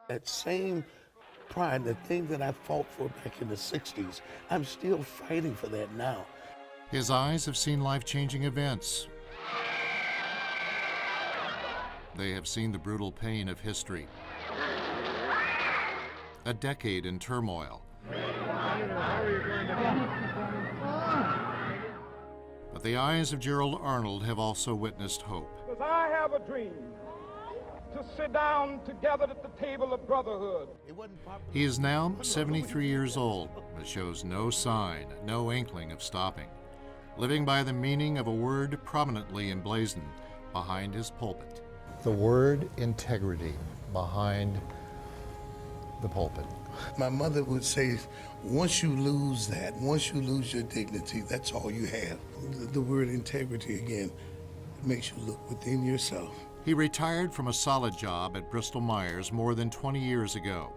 That same pride, the thing that I fought for back in the 60s, I'm still fighting for that now. His eyes have seen life-changing events. They have seen the brutal pain of history. A decade in turmoil. But the eyes of Gerald Arnold have also witnessed hope. Because I have a dream to sit down together at the table of brotherhood. He is now 73 years old, but shows no sign, no inkling of stopping, living by the meaning of a word prominently emblazoned behind his pulpit. The word integrity behind the pulpit. My mother would say, once you lose that, once you lose your dignity, that's all you have. The word integrity, again, makes you look within yourself. He retired from a solid job at Bristol Myers more than 20 years ago.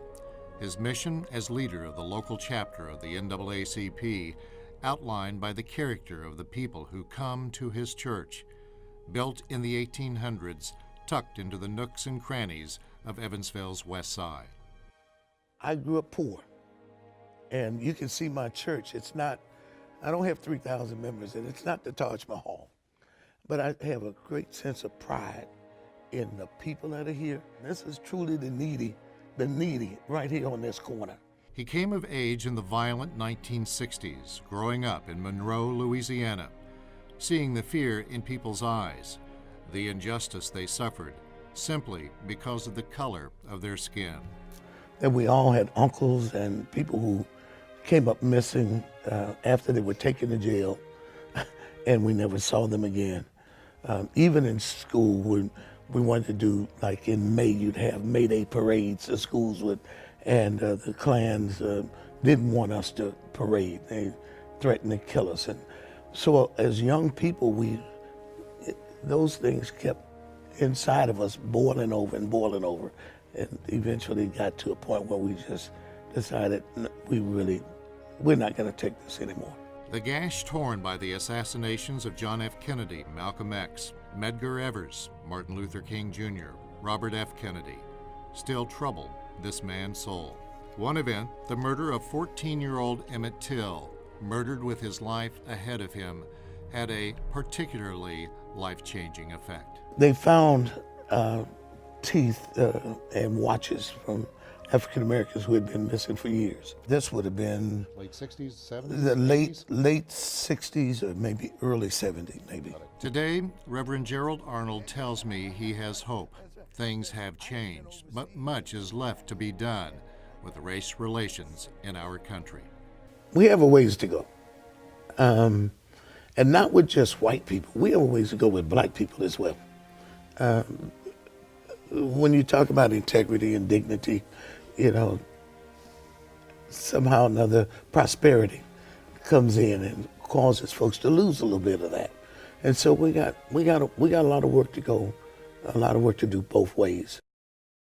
His mission as leader of the local chapter of the NAACP outlined by the character of the people who come to his church, built in the 1800s, tucked into the nooks and crannies of Evansville's west side. I grew up poor, and you can see my church. It's not, I don't have 3,000 members, and it's not the Taj Mahal, but I have a great sense of pride in the people that are here. This is truly the needy right here on this corner. He came of age in the violent 1960s, growing up in Monroe, Louisiana, seeing the fear in people's eyes, the injustice they suffered, simply because of the color of their skin. And we all had uncles and people who came up missing after they were taken to jail, and we never saw them again. Even in school, when we wanted to do, like in May, you'd have May Day parades the schools would, and the Klans didn't want us to parade. They threatened to kill us. And so as young people, those things kept inside of us boiling over and boiling over, and eventually got to a point where we just decided we're not going to take this anymore. The gash torn by the assassinations of John F. Kennedy, Malcolm X, Medgar Evers, Martin Luther King Jr., Robert F. Kennedy, still troubled this man's soul. One event, the murder of 14-year-old Emmett Till, murdered with his life ahead of him, had a particularly life-changing effect. They found teeth and watches from African Americans who had been missing for years. This would have been Late 60s, 70s? the late 60s or maybe early 70s, maybe. Today, Reverend Gerald Arnold tells me he has hope. Things have changed, but much is left to be done with race relations in our country. We have a ways to go. And not with just white people. We have a ways to go with black people as well. When you talk about integrity and dignity, somehow or another prosperity comes in and causes folks to lose a little bit of that. And so we got a lot of work to go, a lot of work to do both ways.